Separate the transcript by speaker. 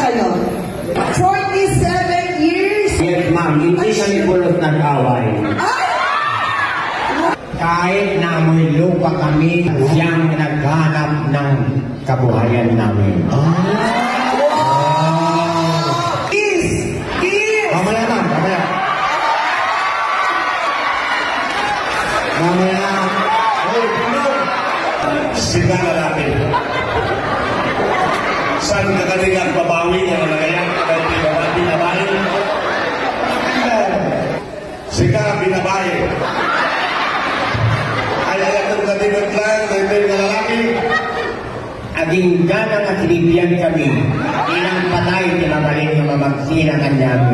Speaker 1: kayo. 47 years.
Speaker 2: Yes, ma'am. Hindi kami pulot nag-away.
Speaker 1: Ay!
Speaker 2: Kahit na amoy lupa kami, siyang naghanap ng kabuhayan namin.
Speaker 1: Is!
Speaker 2: Mamaya ma'am, mamaya. Mamaya.
Speaker 3: Hoy, ano? Sila lalaki. Saan nakaligang babawi niya na kaya? Kahit binabae. Sika binabae. Ay atong kaligot lang, ito yung lalaki.
Speaker 2: Aging ganang at libyan kami. Ilang patay, tinabalik yung mamagsina kanyang.